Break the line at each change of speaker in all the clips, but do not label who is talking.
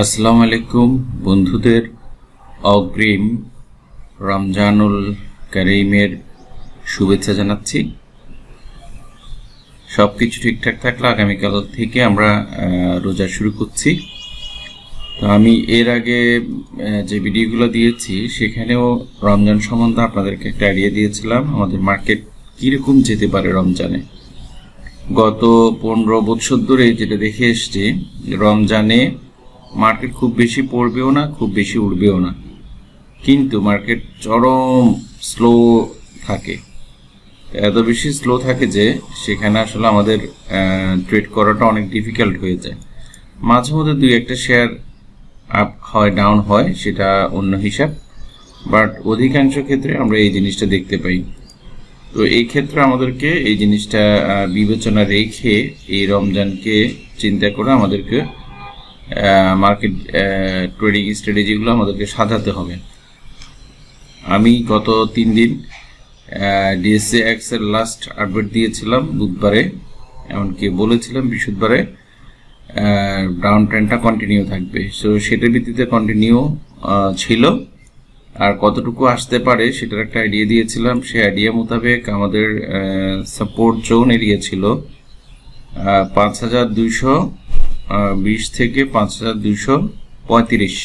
আসসালামু আলাইকুম বন্ধুদের অগ্রিম রমজানুল কারীমের শুভেচ্ছা জানাচ্ছি। সবকিছু ঠিকঠাক থাকলে আগামীকাল থেকে আমরা রোজা শুরু করছি। তো আমি এর আগে যে ভিডিওগুলো দিয়েছি সেখানেও রমজান সম্বন্ধে আপনাদেরকে একটা আইডিয়া দিয়েছিলাম, আমাদের মার্কেট কীরকম যেতে পারে রমজানে। গত 15 বছর ধরে যেটা দেখে এসছি, রমজানে মার্কেট খুব বেশি পড়বেও না, খুব বেশি উঠবেও না, কিন্তু মার্কেট চরম স্লো থাকে। এত বেশি স্লো থাকে যে সেখানে আসলে আমাদের ট্রেড করাটা অনেক ডিফিকাল্ট হয়ে যায়। মাঝে মধ্যে দুই একটা শেয়ার আপ হয়, ডাউন হয়, সেটা অন্য হিসাব, বাট অধিকাংশ ক্ষেত্রে আমরা এই জিনিসটা দেখতে পাই। তো এই ক্ষেত্রে আমাদেরকে এই জিনিসটা বিবেচনা রেখে এই রমজানকে চিন্তা করে আমাদেরকে মার্কেট ট্রেডিং স্ট্র্যাটেজিগুলো আমাদেরকে সাজাতে হবে। আমি গত 3 দিন DSCX এর লাস্ট আপডেট দিয়েছিলাম বুধবারে, এমনকি বলেছিলাম বৃহস্পতিবারে ডাউন ট্রেন্ডটা কন্টিনিউ থাকবে। সো সেটার ভিত্তিতে কন্টিনিউ ছিল, আর কতটুকু আসতে পারে সেটার একটা আইডিয়া দিয়েছিলাম। সেই আইডিয়া মোতাবেক আমাদের সাপোর্ট জোন এরিয়া ছিল 5220 থেকে 5235।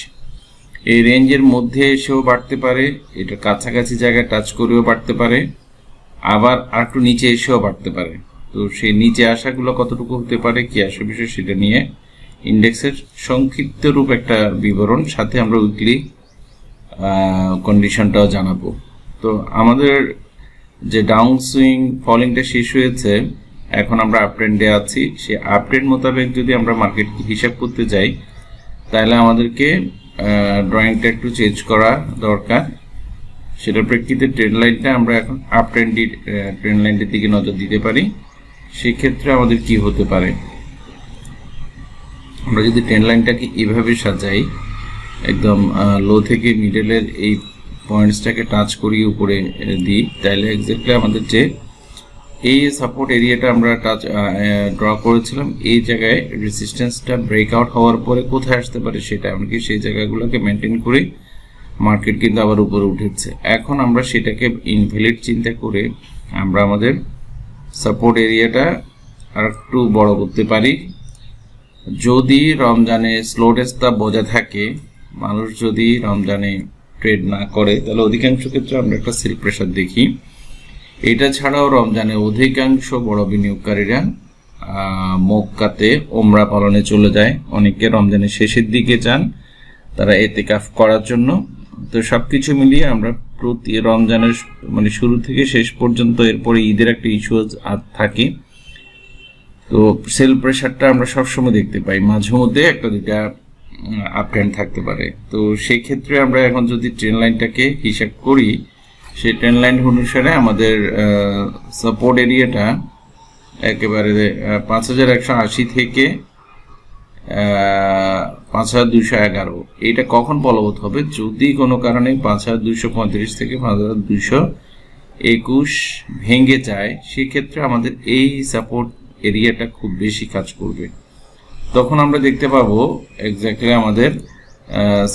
এই রেঞ্জের মধ্যে এসেও বাড়তে পারে, এটা কাছাকাছি জায়গায় টাচ করেও বাড়তে পারে, আবার একটু নিচে এসেও বাড়তে পারে। তো সেই নিচে আসাগুলো কতটুকু হতে পারে, কি আসে বিষয়, সেটা নিয়ে ইন্ডেক্সের সংক্ষিপ্ত রূপ একটা বিবরণ, সাথে আমরা উইকলি কন্ডিশনটাও জানাবো। তো আমাদের যে ডাউন সুইং ফলিংটা শেষ হয়েছে, এখন আমরা আপট্রেন্ডে আছি। সেই আপট্রেন্ড মোতাবেক যদি আমরা মার্কেট হিসাব করতে যাই, তাহলে আমাদেরকে ড্রয়িংটা একটু চেঞ্জ করা দরকার। সেটার প্রেক্ষিতে ট্রেন্ড লাইনটা আমরা এখন ট্রেন্ড লাইনটির দিকে নজর দিতে পারি। সেক্ষেত্রে আমাদের কি হতে পারে, আমরা যদি ট্রেন্ড লাইনটাকে এভাবে সাজাই, একদম লো থেকে মিডলের এই পয়েন্টসটাকে টাচ করিয়ে উপরে দিই, তাহলে এক্স্যাক্টলি আমাদের যে এই সাপোর্ট এরিয়াটা আমরা ড্র করেছিলাম, এই জায়গায় রেজিস্ট্যান্সটা ব্রেকআউট হওয়ার পরে কোথায় আসতে পারে সেটা, এমনকি সেই জায়গাগুলোকে মেনটেন করে মার্কেট কিন্তু আবার উপরে উঠেছে। এখন আমরা সেটাকে ইনভ্যালিড চিন্তা করে আমরা আমাদের সাপোর্ট এরিয়াটা আর একটু বড় করতে পারি। যদি রমজানে স্লোনেসটা বজায় থাকে, মানুষ যদি রমজানে ট্রেড না করে, তাহলে অধিকাংশ ক্ষেত্রে আমরা একটা সেল প্রেশার দেখি। এটা ছাড়াও রমজানে অধিকাংশ বড় বিনিয়োগকারীরা মক্কাতে ওমরা পালনে চলে যায়। অনেকে রমজানের শেষের দিকে যান তারা এতেকাফ করার জন্য। তো সবকিছু মিলিয়ে আমরা প্রতি রমজানের মানে শুরু থেকে শেষ পর্যন্ত, এরপরে ঈদের একটা ইস্যু থাকে। তো সেল প্রেশারটা আমরা সবসময় দেখতে পাই, মাঝে মধ্যে একটা দুইটা আপ ট্রেন্ড থাকতে পারে। তো সেই ক্ষেত্রে আমরা এখন যদি ট্রেন্ড লাইনটাকে হিসাব করি, সেই ট্রেন্ড লাইন অনুসারে আমাদের সাপোর্ট এরিয়াটা একেবারে 5180 থেকে 5211। এইটা কখন বলবৎ হবে, যদি কোনো কারণে 5235 থেকে 5221 ভেঙে যায়, সেক্ষেত্রে আমাদের এই সাপোর্ট এরিয়াটা খুব বেশি কাজ করবে। তখন আমরা দেখতে পাবো এক্স্যাক্টলি আমাদের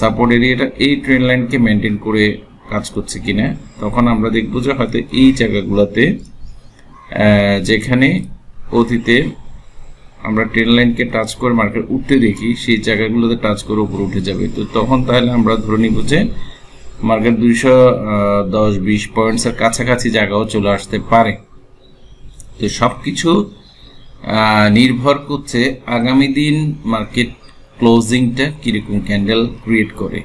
সাপোর্ট এরিয়াটা এই ট্রেন্ড লাইনকে মেনটেন করে কাজ করছে কিনা। তখন আমরা দেখবো যে হয়তো এই জায়গাগুলোতে, যেখানে অতীতে আমরা ট্রেন্ড লাইনকে টাচ করে মার্কেট উঠতে দেখি, সেই জায়গাগুলোতে টাচ করে উপরে উঠে যাবে। তো তখন তাহলে আমরা ধরে নিব যে মার্কেট 210-20 পয়েন্টসের কাছাকাছি জায়গাও চলে আসতে পারে। তো সবকিছু নির্ভর করছে আগামী দিন মার্কেট ক্লোজিংটা কিরকম ক্যান্ডেল ক্রিয়েট করে।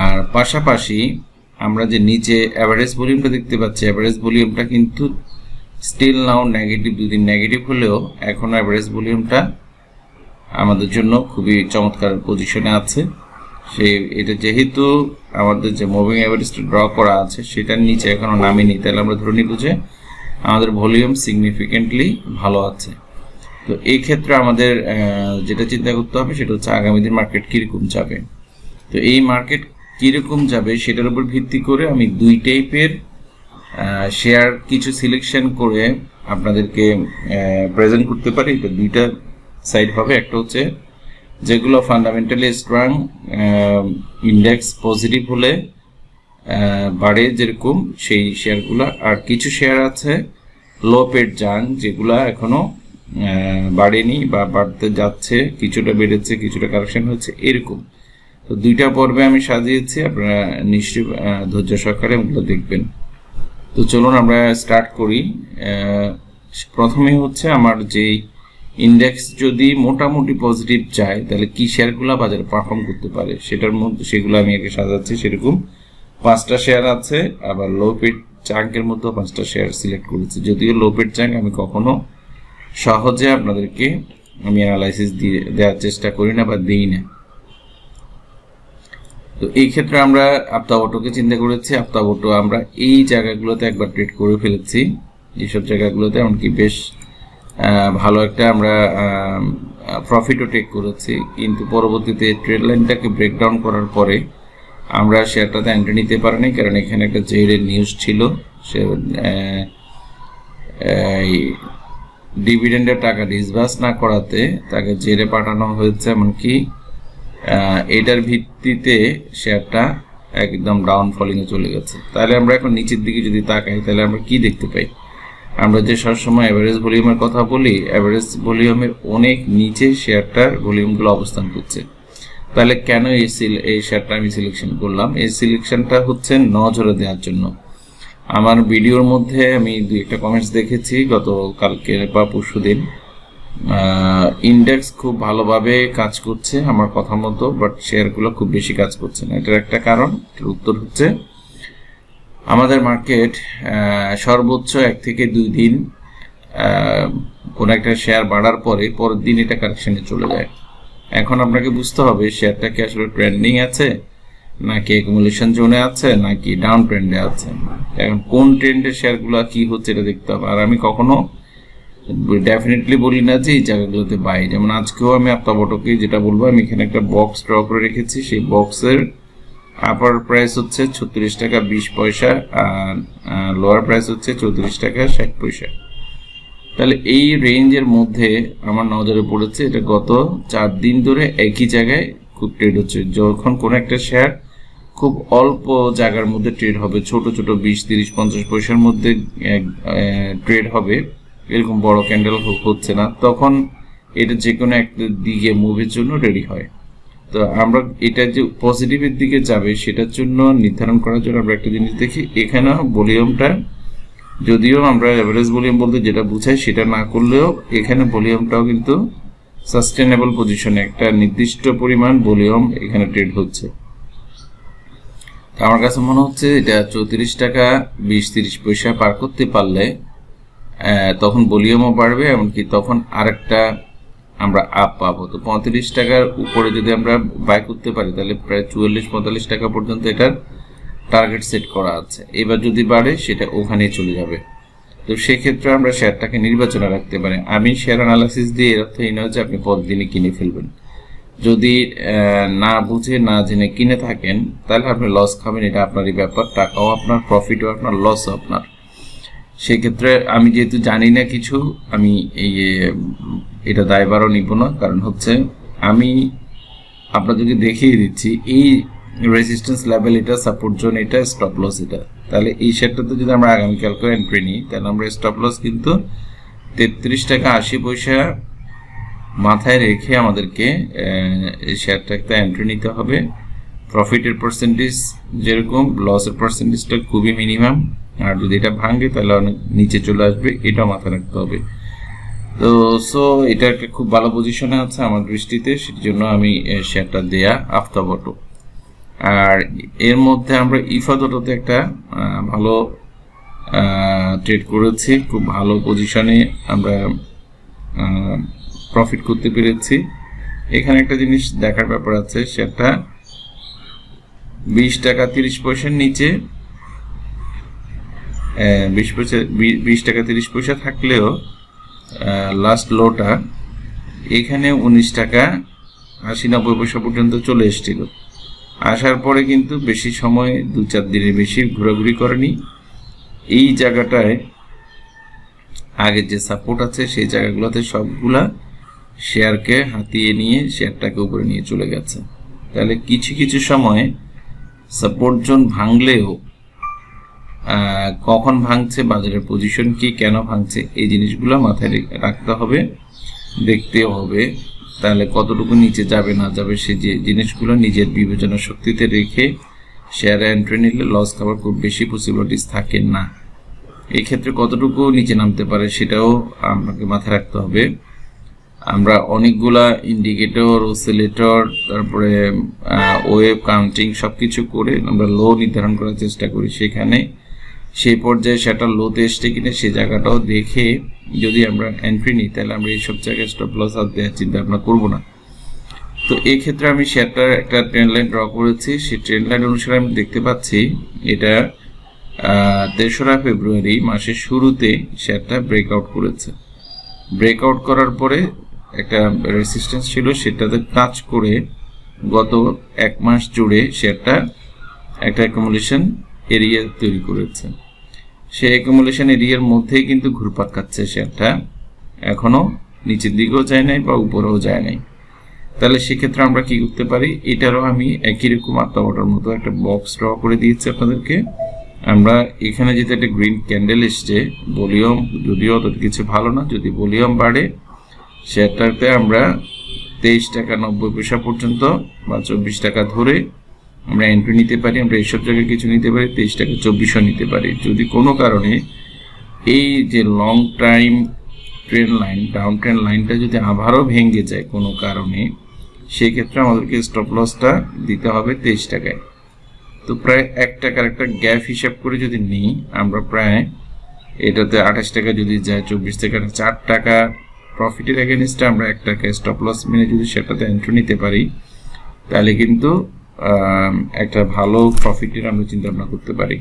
আর পাশাপাশি আমরা যে নিচে অ্যাভারেজ ভলিউমটা দেখতে পাচ্ছি, অ্যাভারেজ ভলিউমটা কিন্তু স্টিল নাও নেগেটিভ, 2 দিন নেগেটিভ হলেও এখন অ্যাভারেজ ভলিউমটা আমাদের জন্য খুবই চমৎকার পজিশনে আছে। এটা যেহেতু আমাদের যে মুভিং অ্যাভারেজটা ড্র করা আছে সেটার নিচে এখনো নামেনি, তাহলে আমরা ধরে নিব যে আমাদের ভলিউম সিগনিফিকেন্টলি ভালো আছে। তো এই ক্ষেত্রে আমাদের যেটা চিন্তা করতে হবে সেটা হচ্ছে আগামী দিন মার্কেট কিরকম যাবে। তো এই মার্কেট কিরকম যাবে সেটার উপর ভিত্তি করে আমি 2 টাইপের শেয়ার কিছু সিলেকশন করে আপনাদেরকে প্রেজেন্ট করতে পারি। এটা 2টা সাইড হবে। একটা হচ্ছে যেগুলো ফান্ডামেন্টালি স্ট্রং, ইন্ডেক্স পজিটিভ হলে বাড়ে যেরকম সেই শেয়ারগুলো। আর কিছু শেয়ার আছে লো পেড জাঙ্ক, যেগুলা এখনো বাড়েনি বা বাড়তে যাচ্ছে, কিছুটা বেড়েছে কিছুটা কারেকশন হচ্ছে এরকম। তো দুইটা পর্বে আমি সাজিয়েছি, আপনারা নিশ্চয়ই ধৈর্য সহকারে এগুলো দেখবেন। তো চলুন আমরা স্টার্ট করি। প্রথমে হচ্ছে আমার যে ইন্ডেক্স যদি মোটামুটি পজিটিভ যায় তাহলে কি শেয়ারগুলো বাজারে পারফর্ম করতে পারে সেটার মধ্যে সেগুলো আমি আগে সাজাচ্ছি। সেরকম 5টা শেয়ার আছে, আবার লো পেড চাঙ্কের মধ্যেও 5টা শেয়ার সিলেক্ট করেছি। যদিও লো পেড চাঙ্ক আমি কখনো সহজে আপনাদেরকে আমি অ্যানালাইসিস দিয়ে দেওয়ার চেষ্টা করি না বা দিই না। তো এই ক্ষেত্রে আমরা আপ্তাবটোকে চিন্তা করেছি। আপ্তাবটো আমরা এই জায়গাগুলোতে একবার ট্রেড করে ফেলেছি, এইসব জায়গাগুলোতে এমনকি বেশ ভালো একটা আমরা প্রফিটও টেক করেছি। কিন্তু পরবর্তীতে ট্রেড লাইনটাকে ব্রেকডাউন করার পরে আমরা শেয়ারটাতে এন্ট্রি নিতে পারিনি, কারণ এখানে একটা জেইরের নিউজ ছিল। সে ডিভিডেন্ডের টাকা ডিসবার্স না করাতে তাকে জেরে পাঠানো হয়েছে, এমনকি এটার ভিত্তিতে শেয়ারটা একদম ডাউন ফলিং এ চলে গেছে। তাহলে আমরা এখন নিচের দিকে যদি তাকাই তাহলে আমরা কি দেখতে পাই? আমরা যে সবসময় অ্যাভারেজ ভলিউমের কথা বলি, অ্যাভারেজ ভলিউমের অনেক নিচে শেয়ারটার ভলিউমগুলো অবস্থান করছে। তাহলে কেন এই শেয়ারটা আমি সিলেকশন করলাম? এই সিলেকশনটা হচ্ছে নজরে দেওয়ার জন্য। আমার ভিডিওর মধ্যে আমি 2-1টা কমেন্টস দেখেছি গতকালকে বা পরশুদিন, ইন্ডেক্স খুব ভালোভাবে কাজ করছে আমার কথা মতো, বাট শেয়ারগুলো খুব বেশি কাজ করছে না। এটার একটা কারণ, এটার উত্তর হচ্ছে আমাদের মার্কেট সর্বোচ্চ 1 থেকে 2 দিন কোন একটা শেয়ার বাড়ার পরে পরের দিন এটা কারেকশনে চলে যায়। এখন আপনাকে বুঝতে হবে শেয়ারটা কি আসলে ট্রেন্ডিং আছে নাকি অ্যাকুমুলেশন জোনে আছে নাকি ডাউন ট্রেন্ডে আছে। এখন কোন ট্রেন্ডের শেয়ারগুলো কি হচ্ছে এটা দেখতে হবে। আর আমি কখনো ডেফিনেটলি বলি না যে এই জায়গাগুলোতে বাই। যেমন আজকেও আমি আপ্তাবটোকে যেটা বলবো, আমি এখানে একটা বক্স ড্র করে রেখেছি। সেই বক্সের আপার প্রাইস হচ্ছে 36 টাকা 20 পয়সা আর লোয়ার প্রাইস হচ্ছে 34 টাকা 60 পয়সা। তাহলে এই রেঞ্জের মধ্যে আমার নজরে পড়েছে। এটা গত 4 দিন ধরে একই জায়গায় খুব ট্রেড হচ্ছে। যখন কোন একটা শেয়ার খুব অল্প জায়গার মধ্যে ট্রেড হবে, ছোট ছোট 20, 30, 50 পয়সার মধ্যে ট্রেড হবে, এরকম বড় ক্যান্ডেল হচ্ছে না, তখন এটা যে কোনো একটা দিকে মুভের জন্য রেডি হয়। তো আমরা এটা যে পজিটিভের দিকে যাবে সেটার জন্য নির্ধারণ করার জন্য আমরা একটা জিনিস দেখি। এখানে ভলিউমটা, যদিও আমরা এভারেজ ভলিউম বলতে যেটা বুঝাই সেটা না করলেও এখানে ভলিউমটাও কিন্তু সাস্টেনেবল পজিশনে একটা নির্দিষ্ট পরিমাণ ভলিউম এখানে ট্রেড হচ্ছে। আমার কাছে মনে হচ্ছে এটা 34 টাকা 20-30 পয়সা পার করতে পারলে তখন ভলিউমও বাড়বে, এমনকি তখন আরেকটা আমরা আপ পাবো। তো 35 টাকার উপরে যদি আমরা বাই করতে পারি তাহলে প্রায় 44-45 টাকা পর্যন্ত এটার টার্গেট সেট করা আছে। এবার যদি বাড়ে সেটা ওখানেই চলে যাবে। তো সেক্ষেত্রে আমরা শেয়ারটাকে নির্বাচনে রাখতে পারি। আমি শেয়ার অ্যানালাইসিস দিয়ে এর অর্থ এই নয় যে আপনি প্রতিদিনই কিনে ফেলবেন। যদি না বুঝে না জেনে কিনে থাকেন তাহলে আপনি লস খাবেন, এটা আপনারই ব্যাপার। টাকাও আপনার, প্রফিটও আপনার, লসও আপনার। সেক্ষেত্রে আমি যেহেতু জানি না কিছু, আমি এটা দায়ভারও নিব না। কারণ হচ্ছে আমি আপনাদেরকে দেখিয়ে দিচ্ছি এই রেজিস্ট্যান্স লেভেল, এটা সাপোর্ট জোন, এটা স্টপ লস এটা। তাহলে এই শেয়ারটাতে যদি আমরা আগামীকাল করে এন্ট্রি নিই তাহলে আমরা স্টপ লস কিন্তু 33 টাকা 80 পয়সা মাথায় রেখে আমাদেরকে এই শেয়ারটাতে এন্ট্রি নিতে হবে। প্রফিটের পার্সেন্টেজ যেরকম, লসের পার্সেন্টেজটা খুবই মিনিমাম। আর যদি এটা ভাঙে তাহলে অনেক নিচে চলে আসবে, এটা মাথায় রাখতে হবে। তো এটা একটা খুব ভালো পজিশনে আছে আমার দৃষ্টিতে, সেই জন্য আমি শেয়ারটা দেয়া আফতাবটো। আর এর মধ্যে আমরা ইফাদটোতে একটা ভালো ট্রেড করেছি, খুব ভালো পজিশনে আমরা প্রফিট করতে পেরেছি। এখানে একটা জিনিস দেখার ব্যাপার আছে, সেটা 20 টাকা 30 পয়সার নিচে 20 টাকা 30 পয়সা থাকলেও লাস্ট লোটা এখানে 19 টাকা 80-90 পয়সা পর্যন্ত চলে এসেছিল। আসার পরে কিন্তু বেশি সময় 2-4 দিনের বেশি ঘোরাঘুরি করেনি। এই জায়গাটায় আগের যে সাপোর্ট আছে সেই জায়গাগুলোতে সবগুলা শেয়ারকে হাতিয়ে নিয়ে শেয়ারটাকে উপরে নিয়ে চলে গেছে। তাহলে কিছু কিছু সময় সাপোর্ট জোন ভাঙলেও কখন ভাঙছে, বাজারের পজিশন কি, কেন ভাঙছে, এই জিনিসগুলো মাথায় রাখতে হবে, দেখতে হবে। তাহলে কতটুকু নিচে যাবে না যাবে সেই যে জিনিসগুলো নিজের বিবেচনা শক্তিতে রেখে শেয়ারে এন্ট্রি নিলে লস খাবার খুব বেশি পসিবিলিটিস থাকে না। এই ক্ষেত্রে কতটুকু নিচে নামতে পারে সেটাও আপনাকে মাথায় রাখতে হবে। আমরা অনেকগুলা ইন্ডিকেটর, অসিলেটর, তারপরে ওয়েভ কাউন্টিং সবকিছু করে আমরা লো নির্ধারণ করার চেষ্টা করি। সেখানে সেই পর্যায়ে সেটা লোতে এসছে কিনা সেই জায়গাটাও দেখে যদি আমরা এন্ট্রি নিই তাহলে আমরা এইসব জায়গায় স্টপ লস আর দেওয়ার চিন্তা ভাবনা করবো না। তো এই ক্ষেত্রে আমি শেয়ারটার একটা ট্রেন্ড লাইন ড্র করেছি। সেই ট্রেন্ড লাইন অনুসারে আমি দেখতে পাচ্ছি এটা 3রা ফেব্রুয়ারি মাসের শুরুতে শেয়ারটা ব্রেকআউট করেছে। ব্রেকআউট করার পরে একটা রেসিস্টেন্স ছিল, সেটাতে টাচ করে গত 1 মাস জুড়ে শেয়ারটা একটা অ্যাকুমুলেশন এরিয়া তৈরি করেছে। সেই অ্যাকুমুলেশন এরিয়ার মধ্যেই কিন্তু ঘুরপাক খাচ্ছে শেয়ারটা, এখনো নিচের দিকেও যায় নাই বা উপরেও যায় নাই। তাহলে সেক্ষেত্রে আমরা কি করতে পারি, এটারও আমি একই রকম আত্মাবটার মতো একটা বক্স ড্র করে দিয়েছি আপনাদেরকে। আমরা এখানে যেটা একটা গ্রিন ক্যান্ডেল এসছে, ভলিউম যদিও অত কিছু ভালো না, যদি ভলিউম বাড়ে শেয়ারটাতে আমরা 23 টাকা 90 পয়সা পর্যন্ত বা 24 টাকা ধরে আমরা এন্ট্রি নিতে পারি। আমরা এইসব জায়গায় কিছু নিতে পারি, 23 টাকা 2400 নিতে পারি। যদি কোনো কারণে এই যে long time trend line, down trend লাইনটা যদি আবারও ভেঙে যায় কোনো কারণে, সেই ক্ষেত্রে আমাদেরকে স্টপ লসটা দিতে হবে 23 টাকায়। তো প্রায় 1 টাকার একটা গ্যাপ হিসাব করে যদি নিই, আমরা প্রায় এটাতে 28 টাকা যদি যায়, 24 থেকে 4 টাকা প্রফিটের এগেনস্টে আমরা 1 টাকা স্টপ লস মেনে যদি সেটাতে এন্ট্রি নিতে পারি, তাহলে কিন্তু একটা ভালো প্রফিটের আমরা চিন্তা ভাবনা করতে পারি।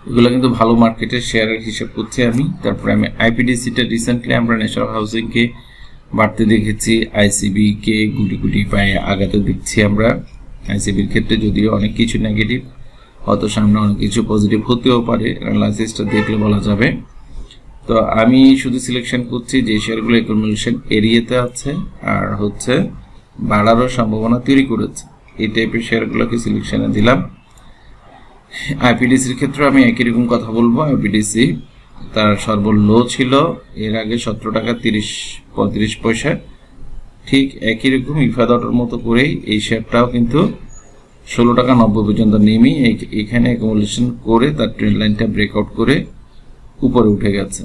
এগুলো কিন্তু ভালো মার্কেটের শেয়ারের হিসাব করছি আমি। তারপরে আমি আইপিডিসিটা রিসেন্টলি আমরা ন্যাশনাল হাউসিংকে বাড়তে দেখেছি, আইসিবি কে গুটি গুটি পায়ে আগাতে দেখছি আমরা। আইসিবির ক্ষেত্রে যদিও অনেক কিছু নেগেটিভ, হয়তো সামনে অনেক কিছু পজিটিভ হতেও পারে, অ্যানালাইসিসটা দেখলে বলা যাবে। তো আমি শুধু সিলেকশন করছি যে শেয়ারগুলো অ্যাকুমুলেশন এরিয়াতে আছে আর হচ্ছে বাড়ারও সম্ভাবনা তৈরি করেছে, এই টাইপের শেয়ারগুলোকে সিলেকশনে দিলাম। আইপিডিসির ক্ষেত্রে আমি একই রকম কথা বলবো। আইপিডিসি তার সর্বলো ছিল এর আগে 17 টাকা 35 পয়সা, ঠিক একই রকম ইফাদটের মতো করেই এই শেয়ারটাও কিন্তু 16 টাকা 90 পর্যন্ত নেমে এখানে অ্যাকুমুলেশন করে তার ট্রেন্ড লাইনটা ব্রেকআউট করে উপরে উঠে গেছে।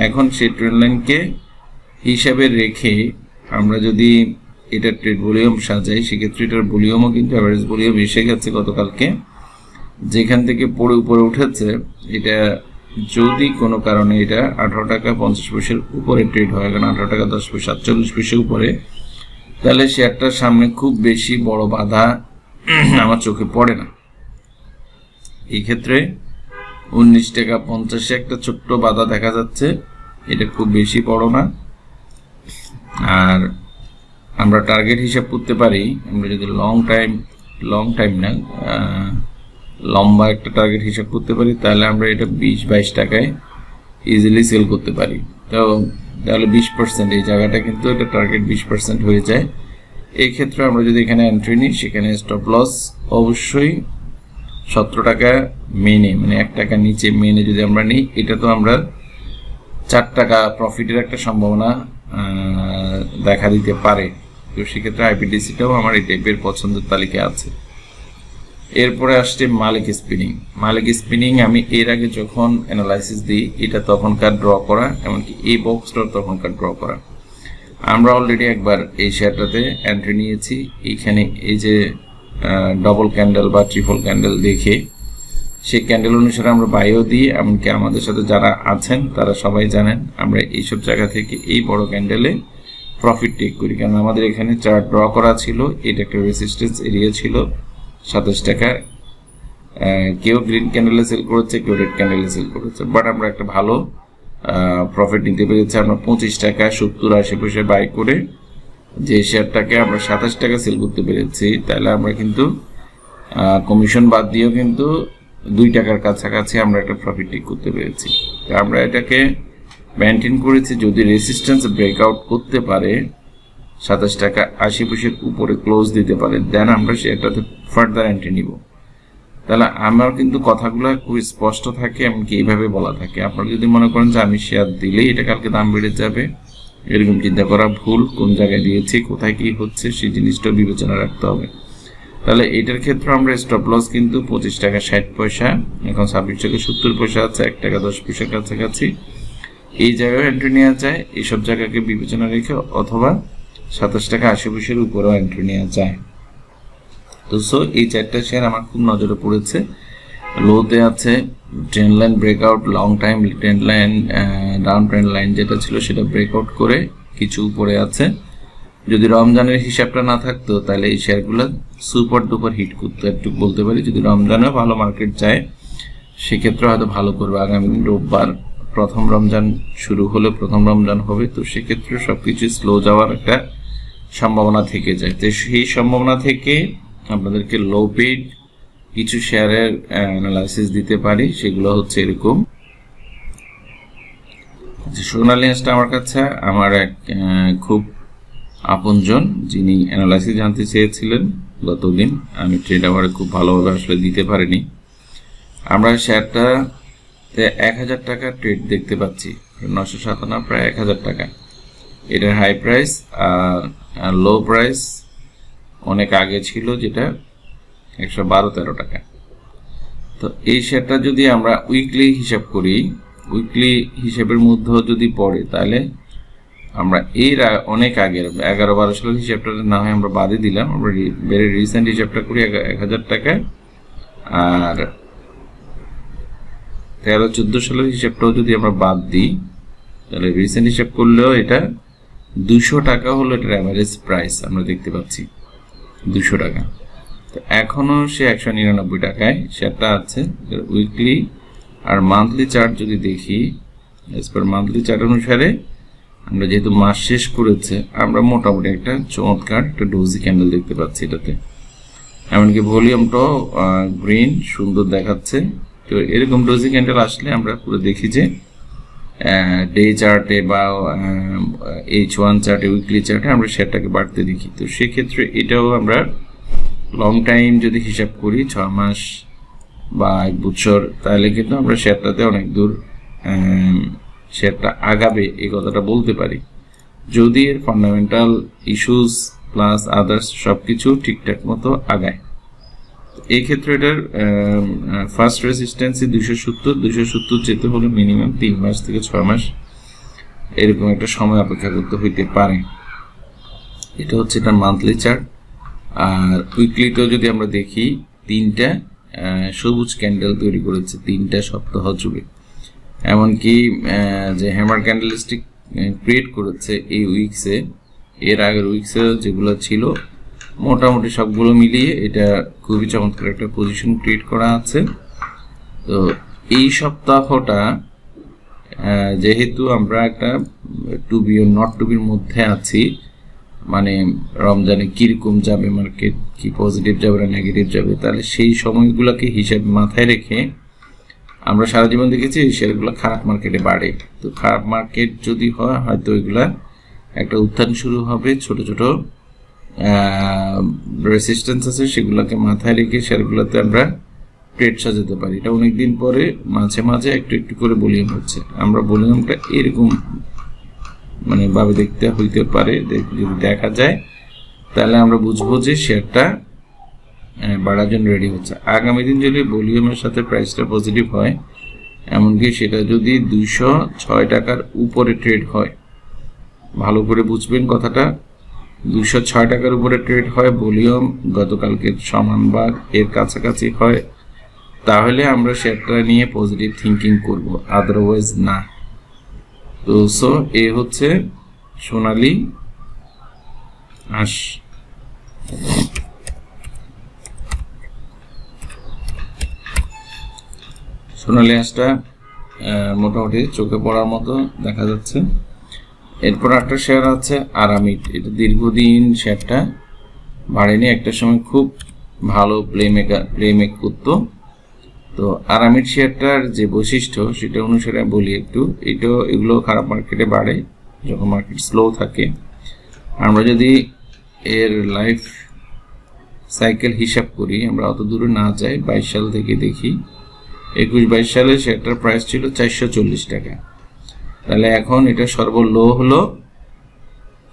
এখন সেই ট্রেন্ড লাইনকে হিসাবে রেখে আমরা যদি এটা ট্রেড ভলিউম সাজাই, সেক্ষেত্রে এটার ভলিউমও কিন্তু অ্যাভারেজ ভলিউম এসে গেছে গতকালকে, যেখান থেকে পড়ে উপরে উঠেছে। এটা যদি কোনো কারণে এটা 18 টাকা 50 পয়সার উপরে ট্রেড হয়, কারণ 18 টাকা 10 পয়সা 48 পয়সার উপরে, তাহলে শেয়ারটার সামনে খুব বেশি বড় বাধা আমার চোখে পড়ে না। এই ক্ষেত্রে 19 টাকা 50 একটা ছোট্ট বাধা দেখা যাচ্ছে, এটা খুব বেশি বড় না। আর আমরা টার্গেট হিসাব করতে পারি, আমরা যদি লং টাইম না লম্বা একটা টার্গেট হিসাব করতে পারি, তাহলে আমরা এটা 20-22 টাকায় ইজিলি সেল করতে পারি। তো তাহলে 20% এই জায়গাটা কিন্তু এটা টার্গেট 20% হয়ে যায়। এই ক্ষেত্রে আমরা যদি এখানে এন্ট্রি নিই, সেখানে স্টপ লস অবশ্যই 17 টাকা মেনে, মানে 1 টাকা নিচে মেনে যদি আমরা নিই, এটা তো আমরা 4 টাকা প্রফিটের একটা সম্ভাবনা দেখা দিতে পারে। তো সেক্ষেত্রে আইপিডিসিটাও আমার এই টাইপের পছন্দের তালিকায় আছে। এরপরে আসছে মালিক স্পিনিং। আমি এর আগে যখন অ্যানালাইসিস দিই, এটা তখনকার ড্র করা, এমনকি এই বক্সটা তখনকার ড্র করা। আমরা অলরেডি একবার এই শেয়ারটাতে এন্ট্রি নিয়েছি। এইখানে এই যে ডবল ক্যান্ডেল বা ট্রিপল ক্যান্ডেল দেখে সেই ক্যান্ডেল অনুসারে আমরা বাইও দিই, এমনকি আমাদের সাথে যারা আছেন তারা সবাই জানেন আমরা এইসব জায়গা থেকে এই বড় ক্যান্ডেলে প্রফিট টেক করি, কারণ আমাদের এখানে চার্ট ড্র করা ছিল। এটা একটা রেসিস্টেন্স এরিয়া ছিল 27 টাকা। কেউ গ্রিন ক্যান্ডেলে সেল করেছে, কেউ রেড ক্যান্ডেলে সেল করেছে, বাট আমরা একটা ভালো প্রফিট নিতে পেরেছি। আমরা 25 টাকা 70-80 পয়সা বাই করে যে শেয়ারটাকে আমরা 27 টাকা সেল করতে পেরেছি, তাহলে আমরা কিন্তু কমিশন বাদ দিয়েও কিন্তু 2 টাকার কাছাকাছি আমরা একটা প্রফিট টেক করতে পেরেছি। আমরা এটাকে মেনটেন করেছি যদি রেজিস্ট্যান্স ব্রেকআউট করতে পারে 27 টাকা 80 পয়সার উপরে ক্লোজ দিতে পারে, দেন আমরা সেটাতে ফার্দার এন্ট্রি নিব। তাহলে আমার কিন্তু কথাগুলো খুব স্পষ্ট থাকে, এমনকি এইভাবে বলা থাকে। আপনারা যদি মনে করেন যে আমি শেয়ার দিলেই এটা কালকে দাম বেড়ে যাবে, এরকম চিন্তা করা ভুল। কোন জায়গায় দিয়েছি, কোথায় কি হচ্ছে, সেই জিনিসটা বিবেচনা রাখতে হবে। তাহলে এটার ক্ষেত্রে আমরা স্টপ লস কিন্তু 25 টাকা 60 পয়সা, এখন 26 টাকা 70 পয়সা আছে, 1 টাকা 10 পয়সার কাছাকাছি। এই জায়গায় এন্ট্রি নেওয়া যায় এইসব জায়গাকে বিবেচনা রেখে, অথবা 27 টাকা 80 পয়সার উপরেও এন্ট্রি নেওয়া যায়। তো সো এই 4টা শেয়ার আমার খুব নজরে পড়েছে। লোতে আছে trend line breakout, long time trend line, down trend line যেটা ছিল সেটা ব্রেকআউট করে কিছু উপরে আছে। যদি রমজানের হিসাবটা না থাকতো তাহলে এই শেয়ারগুলো সুপার ডুপার হিট করতো, একটু বলতে পারি। যদি রমজানেও ভালো মার্কেট যায় সেক্ষেত্রে হয়তো ভালো করবে। আগামী দিন রোববার প্রথম রমজান শুরু হলে, প্রথম রমজান হবে, তো সেক্ষেত্রে সবকিছু স্লো যাওয়ার একটা সম্ভাবনা থেকে যায়। তো সেই সম্ভাবনা থেকে আপনাদেরকে লো পেইড কিছু শেয়ারের অ্যানালাইসিস দিতে পারি। সেগুলো হচ্ছে এরকম। সোনালী এসটা আমার কাছে আমার এক খুব আপনজন, যিনি অ্যানালাইসিস জানতে চেয়েছিলেন গতদিন। আমি ট্রেড আওয়ারে খুব ভালোভাবে আসলে দিতে পারিনি। আমরা শেয়ারটাতে 1000 টাকা ট্রেড দেখতে পাচ্ছি, 957 প্রায় 1000 টাকা। এটার হাই প্রাইস আর লো প্রাইস অনেক আগে ছিল, যেটা 112-13 টাকা। তো এই শেয়ারটা যদি আমরা উইকলি হিসাব করি, উইকলি হিসাবের মধ্যে যদি পড়ে, তাহলে আমরা এর অনেক আগের 11-12 সালের হিসাবটা না হয় আমরা বাদে দিলাম, আমরা ভেরি রিসেন্ট হিসাবটা করি 1000 টাকা। আর 13-14 সালের হিসাবটাও যদি আমরা বাদ দিই, তাহলে রিসেন্ট হিসাব করলেও এটা 200 টাকা হলো এটার অ্যাভারেজ প্রাইস আমরা দেখতে পাচ্ছি, 200 টাকা। তো এখনো সে 199 টাকায় শেয়ারটা আছে। উইকলি আর মান্থলি চার্ট যদি দেখি, এজ পার মান্থলি চার্ট অনুসারে আমরা যেহেতু মাস শেষ করেছে, আমরা মোটামুটি একটা চমৎকার একটা ডোজি ক্যান্ডেল দেখতে পাচ্ছি এটাতে। এমনকি ভলিউমটাও গ্রিন সুন্দর দেখাচ্ছে। তো এরকম ডোজি ক্যান্ডেল আসলে আমরা পুরো দেখি যে ডে চার্টে বা H1 চার্টে, উইকলি চার্টে আমরা শেয়ারটাকে বাড়তে দেখি। তো সেক্ষেত্রে এটাও আমরা লং টাইম যদি হিসাব করি, 6 মাস বা 1 বছর, তাহলে কিন্তু আমরা শেয়ারটাতে অনেক দূর শেয়ারটা আগাবে এই কথাটা বলতে পারি, যদি এর ফান্ডামেন্টাল ইস্যুস প্লাস আদার্স সবকিছু ঠিকঠাক মতো আগায়। এই ক্ষেত্রে এটার ফার্স্ট রেজিস্ট্যান্সি 270 যেতে হলে মিনিমাম 3 মাস থেকে 6 মাস এরকম একটা সময় অপেক্ষা করতে হইতে পারে। এটা হচ্ছে এটার মান্থলি চার্ট। আর উইকলিতেও যদি আমরা দেখি, 3টা সবুজ ক্যান্ডেল তৈরি করেছে 3টা সপ্তাহ জুড়ে। এমনকি যে হ্যামার ক্যান্ডেলস্টিক ক্রিয়েট করেছে এই উইকসে, এর আগের উইকসে যেগুলো ছিল মোটামুটি সবগুলো মিলিয়ে এটা খুবই চমৎকার একটা পজিশন ক্রিয়েট করা আছে। তো এই সপ্তাহটা যেহেতু আমরা একটা to be or not to বির মধ্যে আছি, মানে রমজানে কিরকম যাবে মার্কেট, কি পজিটিভ যাবে না নেগেটিভ যাবে, তাহলে সেই সময়গুলোকে হিসাব মাথায় রেখে আমরা সারা জীবন দেখেছি এই শেয়ারগুলো খারাপ মার্কেটে বাড়ে। তো খারাপ মার্কেট যদি হয়, হয়তো এগুলা একটা উত্থান শুরু হবে, ছোট ছোট রেসিস্টেন্স আছে, সেগুলোকে মাথায় রেখে শেয়ারগুলোতে আমরা ট্রেড সাজাতে পারি। এটা অনেকদিন পরে মাঝে মাঝে একটু একটু করে ভলিউম হচ্ছে। আমরা ভলিউমটা এরকম মানে ভাবে দেখতে হইতে পারে, যদি দেখা যায় তাহলে আমরা বুঝবো যে শেয়ারটা বাড়ার জন্য রেডি হচ্ছে। আগামী দিন যদি ভলিউমের সাথে প্রাইসটা পজিটিভ হয়, এমনকি সেটা যদি 206 টাকার উপরে ট্রেড হয়, ভালো করে বুঝবেন কথাটা, 206 টাকার উপরে ট্রেড হয়, ভলিউম গতকালকে সমান বা এর কাছাকাছি হয়, তাহলে আমরা শেয়ারটা নিয়ে পজিটিভ থিঙ্কিং করব, আদারওয়াইজ না। তো সো এ হচ্ছে সোনালী হাঁস। সোনালী হাঁসটা মোটামুটি চোখে পড়ার মতো দেখা যাচ্ছে। এরপর একটা শেয়ার আছে আরামিট। এটা দীর্ঘদিন শেয়ারটা বাড়েনি, একটা সময় খুব ভালো প্লেমেক করতো। তো আরামিড শেয়ারটার যে বৈশিষ্ট্য সেটা অনুসারে বলি একটু, এগুলো খারাপ মার্কেটে বাড়ে যখন মার্কেট স্লো থাকে। আমরা যদি এর লাইফ সাইকেল হিসাব করি, আমরা অত দূরে না যাই, 22 সাল থেকে দেখি, 21-22 সালে শেয়ারটার প্রাইস ছিল 440 টাকা। তাহলে এখন এটা সর্বলো হলো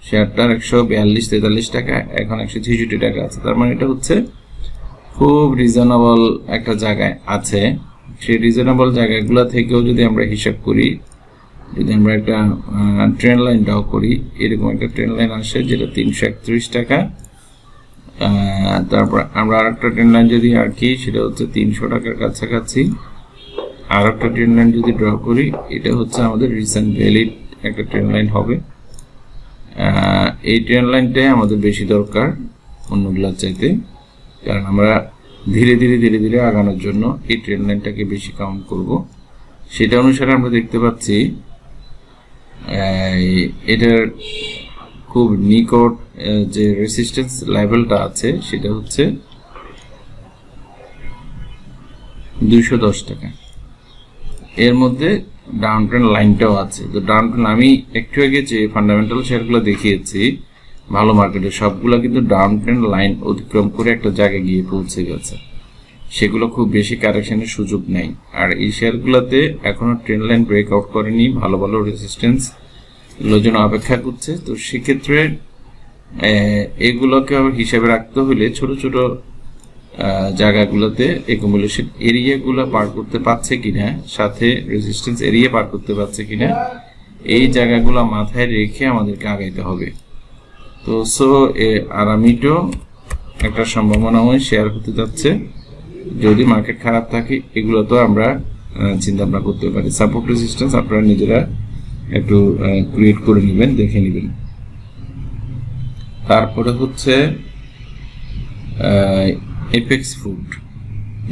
শেয়ারটার 142-43 টাকা, এখন 166 টাকা আছে। তার মানে এটা হচ্ছে খুব রিজনেবল একটা জায়গায় আছে। সেই রিজনেবল জায়গাগুলো থেকেও যদি আমরা হিসাব করি, যদি আমরা একটা ট্রেন্ড লাইন ড্র করি, এরকম একটা ট্রেন্ড লাইন আসে যেটা 331 টাকা। তারপর আমরা আরেকটা ট্রেন্ড লাইন যদি আঁকি, সেটা হচ্ছে 300 টাকার কাছাকাছি। আর একটা ট্রেন্ড লাইন যদি ড্র করি, এটা হচ্ছে আমাদের রিসেন্ট ভ্যালিড একটা ট্রেন্ড লাইন হবে। এই ট্রেন্ড লাইনটাই আমাদের বেশি দরকার অন্যগুলোর চাইতে, কারণ আমরা ধীরে ধীরে আগানোর জন্য এই ট্রেন্ড লাইনটাকে বেশি কাউন্ট করব। সেটা অনুসারে আমরা দেখতে পাচ্ছি এটার খুব নিকট যে রেসিস্ট্যান্স লেভেলটা আছে সেটা হচ্ছে 210 টাকা। এর মধ্যে ডাউন ট্রেন্ড লাইনটাও আছে। তো ডাউন ট্রেন্ড আমি একটু আগে যে ফান্ডামেন্টাল শেয়ারগুলো দেখিয়েছি ভালো মার্কেটে, সবগুলো কিন্তু ডাউন ট্রেন্ড লাইন অতিক্রম করে একটা জায়গায় গিয়ে পৌঁছে গেছে। সেগুলো খুব বেশি কারেকশনের সুযোগ নেই। আর এই শেয়ারগুলোতে এখনো ট্রেন্ড লাইন ব্রেকআউট করেনি, ভালো ভালো রেজিস্ট্যান্স এগুলোর জন্য অপেক্ষা করছে। তো সেক্ষেত্রে এগুলোকে আবার হিসাবে রাখতে হলে ছোট ছোট জায়গাগুলোতে অ্যাকুমুলেশন এরিয়াগুলো পার করতে পারছে কিনা, সাথে রেজিস্ট্যান্স এরিয়া পার করতে পারছে কিনা, এই জায়গাগুলো মাথায় রেখে আমাদেরকে আগাইতে হবে। তো আরামিডও একটা সম্ভাবনাময় শেয়ার হতে যাচ্ছে যদি মার্কেট খারাপ থাকে। এগুলো তো আমরা চিন্তা ভাবনা করতে পারি। সাপোর্ট রেজিস্ট্যান্স আপনারা নিজেরা একটু ক্রিয়েট করে নেবেন, দেখে নেবেন। তারপরে হচ্ছে এপেক্স ফুড,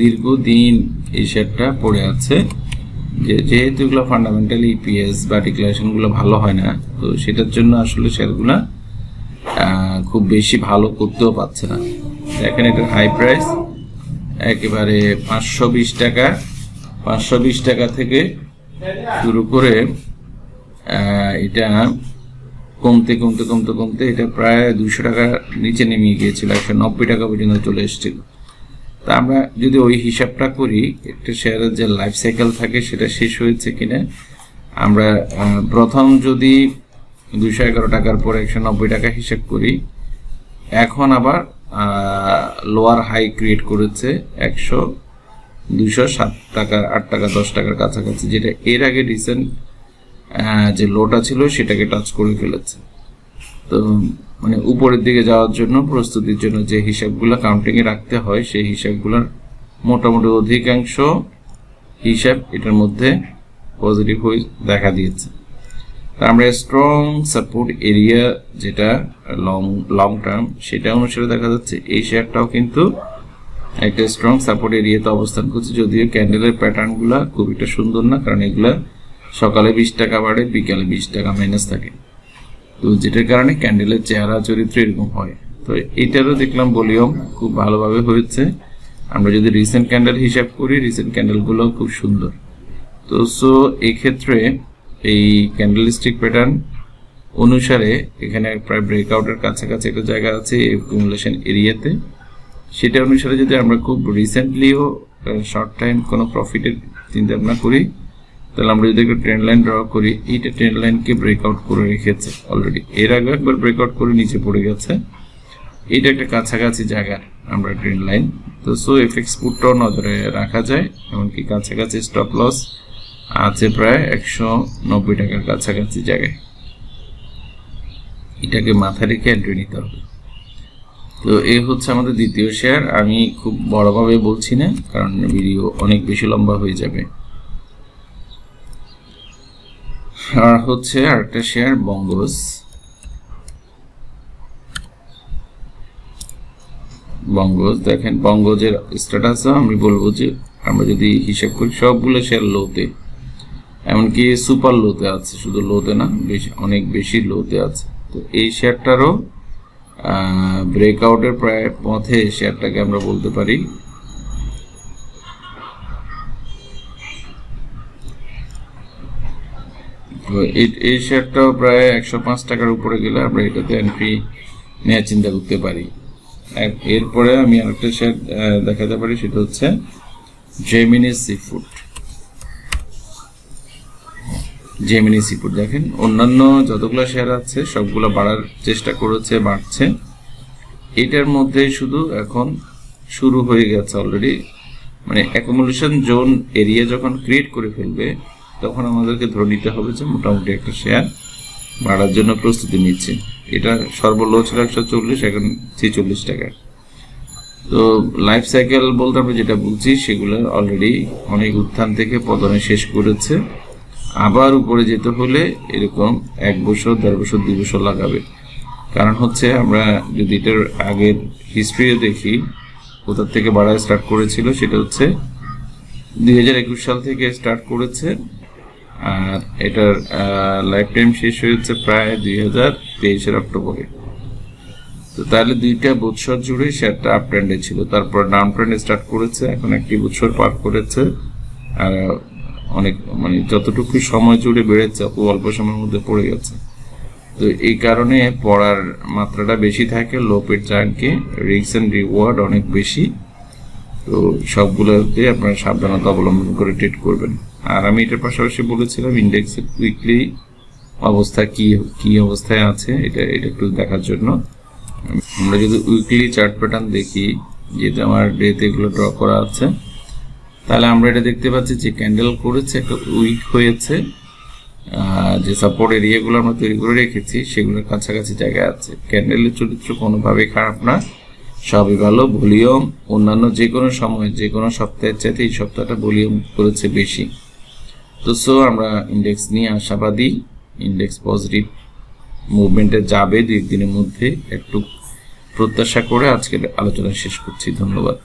দীর্ঘদিন এই শেয়ারটা পড়ে আছে, যেহেতু এগুলো ফান্ডামেন্টালি ইপিএস বা ডিক্লারেশনগুলো ভালো হয় না, তো সেটার জন্য আসলে শেয়ারগুলো খুব বেশি ভালো করতেও পারছে না। দেখেন এটার হাই প্রাইস একেবারে 520 টাকা, 520 টাকা থেকে শুরু করে এটা কমতে কমতে কমতে কমতে এটা প্রায় 200 টাকা নিচে নেমে গিয়েছিল, 190 টাকা পর্যন্ত চলে এসেছিল। তা আমরা যদি ওই হিসাবটা করি, একটা শেয়ারের যে লাইফ সাইকেল থাকে সেটা শেষ হয়েছে কিনা, আমরা প্রথম যদি 211 টাকার পরে 190 টাকা হিসাব করি, এখন আবার লোয়ার হাই ক্রিয়েট করেছে 207 টাকা, 8 টাকা, 10 টাকার কাছাকাছি, যেটা এর আগে রিসেন্ট যে লোটা ছিল সেটাকে টাচ করে ফেলেছে। তো মানে উপরের দিকে যাওয়ার জন্য প্রস্তুতির জন্য যে হিসাবগুলো কাউন্টিং এ রাখতে হয়, সেই হিসাবগুলোর মোটামুটি অধিকাংশ হিসাব এটার মধ্যে পজিটিভ হয়ে দেখা দিয়েছে। আমরা স্ট্রং সাপোর্ট এরিয়া যেটা লং টার্ম, সেটা অনুসারে দেখা যাচ্ছে এই শেয়ারটাও কিন্তু একটা স্ট্রং সাপোর্ট এরিয়াতে অবস্থান করছে। যদিও ক্যান্ডেলের প্যাটার্নগুলো খুব একটা সুন্দর না, কারণ এগুলা সকালে 20 টাকা বাড়ে, বিকালে 20 টাকা মাইনাস থাকে। তো যেটার কারণে ক্যান্ডেলের চেহারা চরিত্র এরকম হয়। তো এটারও দেখলাম ভলিউম খুব ভালোভাবে হয়েছে। আমরা যদি রিসেন্ট ক্যান্ডেল হিসাব করি, রিসেন্ট ক্যান্ডেলগুলো খুব সুন্দর। তো এই ক্ষেত্রে এই ক্যান্ডেলস্টিক প্যাটার্ন অনুসারে এখানে প্রায় ব্রেকআউটের কাছাকাছি একটা জায়গা আছে অ্যাকুমুলেশন এরিয়াতে। সেটা অনুসারে যদি আমরা খুব রিসেন্টলিও শর্ট টাইম কোনো প্রফিটের চিন্তা ভাবনা করি, তাহলে আমরা যদি একটা ট্রেন্ড লাইন ড্র করি, এইটা ট্রেন্ড লাইনকে ব্রেকআউট করে রেখেছে অলরেডি, এর আগে একবার ব্রেকআউট করে নিচে পড়ে গেছে। এইটা একটা কাছাকাছি জায়গা আমরা ট্রেন্ড লাইন। তো এফএক্স পুটটাও নজরে রাখা যায়, এমনকি কাছাকাছি স্টপ লস আছে প্রায় 190 টাকার কাছাকাছি জায়গায়। এটাকে মাথায় রেখে এন্ট্রি নিতে হবে। তো এই হচ্ছে আমাদের দ্বিতীয় শেয়ার। আমি খুব বড়ভাবে বলছি না, কারণ ভিডিও অনেক বেশি লম্বা হয়ে যাবে। আর হচ্ছে আরেকটা শেয়ার বঙ্গজ। দেখেন বঙ্গজের স্ট্যাটাসও আমি বলবো যে আমরা যদি হিসাব করি সবগুলো শেয়ার লোতে, এমনকি সুপার লোতে আছে, শুধু লোতে না, অনেক বেশি লোতে আছে। তো এই শেয়ারটারও ব্রেকআউটের প্রায় পথে শেয়ারটাকে আমরা বলতে পারি। তো এই শেয়ারটাও প্রায় 105 টাকার উপরে গেলে আমরা এটাতে এন্ট্রি নেওয়ার চিন্তা করতে পারি। এরপরে আমি আরেকটা শেয়ার দেখাতে পারি, সেটা হচ্ছে জেমিনি সিফুড। জেমিনি সিফুড দেখেন, অন্যান্য যতগুলো শেয়ার আছে সবগুলো বাড়ার চেষ্টা করেছে, বাড়ছে। এটার মধ্যে শুধু এখন শুরু হয়ে গেছে অলরেডি, মানে অ্যাকুমুলেশন জোন এরিয়া যখন ক্রিয়েট করে ফেলবে তখন আমাদেরকে ধরে নিতে হবে যে মোটামুটি একটা শেয়ার বাড়ার জন্য প্রস্তুতি নিচ্ছে। এটা সর্বলো ছিল 140, এখন 46 টাকা। তো লাইফ সাইকেল বলতে আমরা যেটা বলছি সেগুলো অলরেডি অনেক উত্থান থেকে পতনে শেষ করেছে। আবার উপরে যেতে হলে এরকম 1 বছর, 1.5 বছর, 2 বছর লাগাবে। কারণ হচ্ছে আমরা যদি এটার আগের হিস্ট্রিও দেখি, কোথা থেকে বাড়া স্টার্ট করেছিল, সেটা হচ্ছে 2021 সাল থেকে স্টার্ট করেছে, আর এটার লাইফ টাইম শেষ হয়েছে প্রায় 2023 অক্টোবরে। তো তাহলে 2টা বছর জুড়ে শেয়ারটা আপ ট্রেন্ডে ছিল, তারপর ডাউন ট্রেন্ডে স্টার্ট করেছে, এখন 1 বছর পার করেছে। আর অনেক মানে যতটুকু সময় জুড়ে বেড়েছে অল্প সময়ের মধ্যে পড়ে গেছে। তো এই কারণে পড়ার মাত্রাটা বেশি থাকে, লো পেড জায়ান্টকে রিস্ক এন্ড রিওয়ার্ড অনেক বেশি। তো সবগুলোতে আপনারা সাবধানতা অবলম্বন করে ট্রেড করবেন। আর আমি এটার পাশাপাশি বলেছিলাম ইন্ডেক্সের উইকলি অবস্থা কি অবস্থায় আছে এটা একটু দেখার জন্য। আমরা যদি উইকলি চার্ট প্যাটার্ন দেখি, যেহেতু আমার ডেতে এগুলো ড্র করা আছে, তাহলে আমরা এটা দেখতে পাচ্ছি যে ক্যান্ডেল করেছে, একটা উইক হয়েছে, যে সাপোর্ট এরিয়াগুলো আমরা তৈরি করে রেখেছি সেগুলোর কাছাকাছি জায়গায় আছে। ক্যান্ডেলের চরিত্র কোনোভাবেই খারাপ না, সবই ভালো। ভলিউম অন্যান্য যে কোনো সময়, যে কোনো সপ্তাহের চাইতে এই সপ্তাহটা ভলিউম করেছে বেশি। তো আমরা ইন্ডেক্স নিয়ে আশাবাদী, ইন্ডেক্স পজিটিভ মুভমেন্টে যাবে 2 দিনের মধ্যে, একটু প্রত্যাশা করে আজকের আলোচনা শেষ করছি। ধন্যবাদ।